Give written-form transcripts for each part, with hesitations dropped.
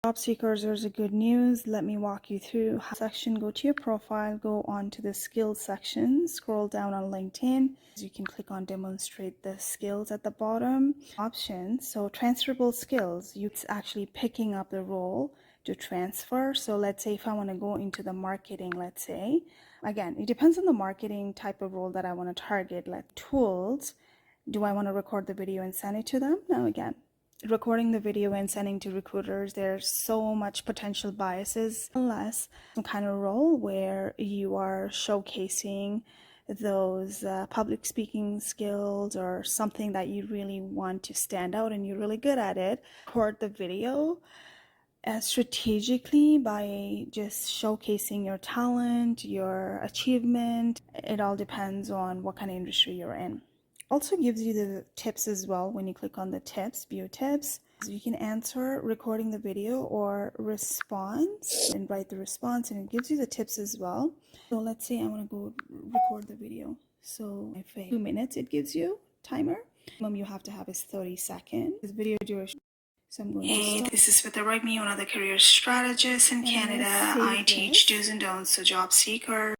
Job seekers, there's a good news. Let me walk you through. Section, go to your profile, go on to the skills section, scroll down on LinkedIn. You can click on demonstrate the skills at the bottom. Options, so transferable skills, it's actually picking up the role to transfer. So let's say if I want to go into the marketing, let's say, again, it depends on the marketing type of role that I want to target, like tools. Do I want to record the video and send it to them? No, again, recording the video and sending to recruiters, there's so much potential biases, unless some kind of role where you are showcasing those public speaking skills or something that you really want to stand out and you're really good at it. Record the video strategically by just showcasing your talent, your achievement. It all depends on what kind of industry you're in. Also gives you the tips as well. When you click on the tips, view tips, so you can answer recording the video or response and write the response, and it gives you the tips as well. So let's say I want to go record the video. So if 2 minutes it gives you timer. Minimum you have to have is 30 seconds. This video duration. So I'm going to start. This is with the Right Me, one of the career strategists in Canada. I teach do's and don'ts to job seekers.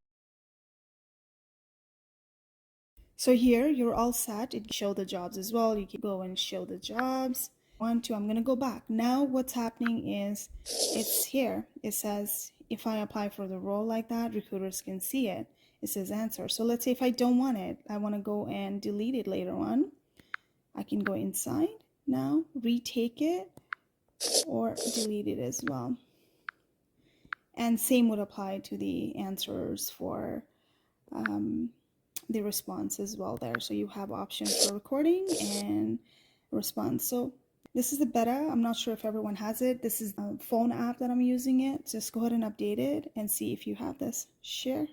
So here you're all set. It show the jobs as well. You can go and show the jobs. 1, 2, I'm going to go back. Now what's happening is it's here. It says if I apply for the role like that, recruiters can see it. It says answer. So let's say if I don't want it, I want to go and delete it later on. I can go inside now, retake it, or delete it as well. And same would apply to the answers for the response as well there. So you have options for recording and response. So this is the beta. I'm not sure if everyone has it. This is a phone app that I'm using it. Just go ahead and update it and see if you have this. Share.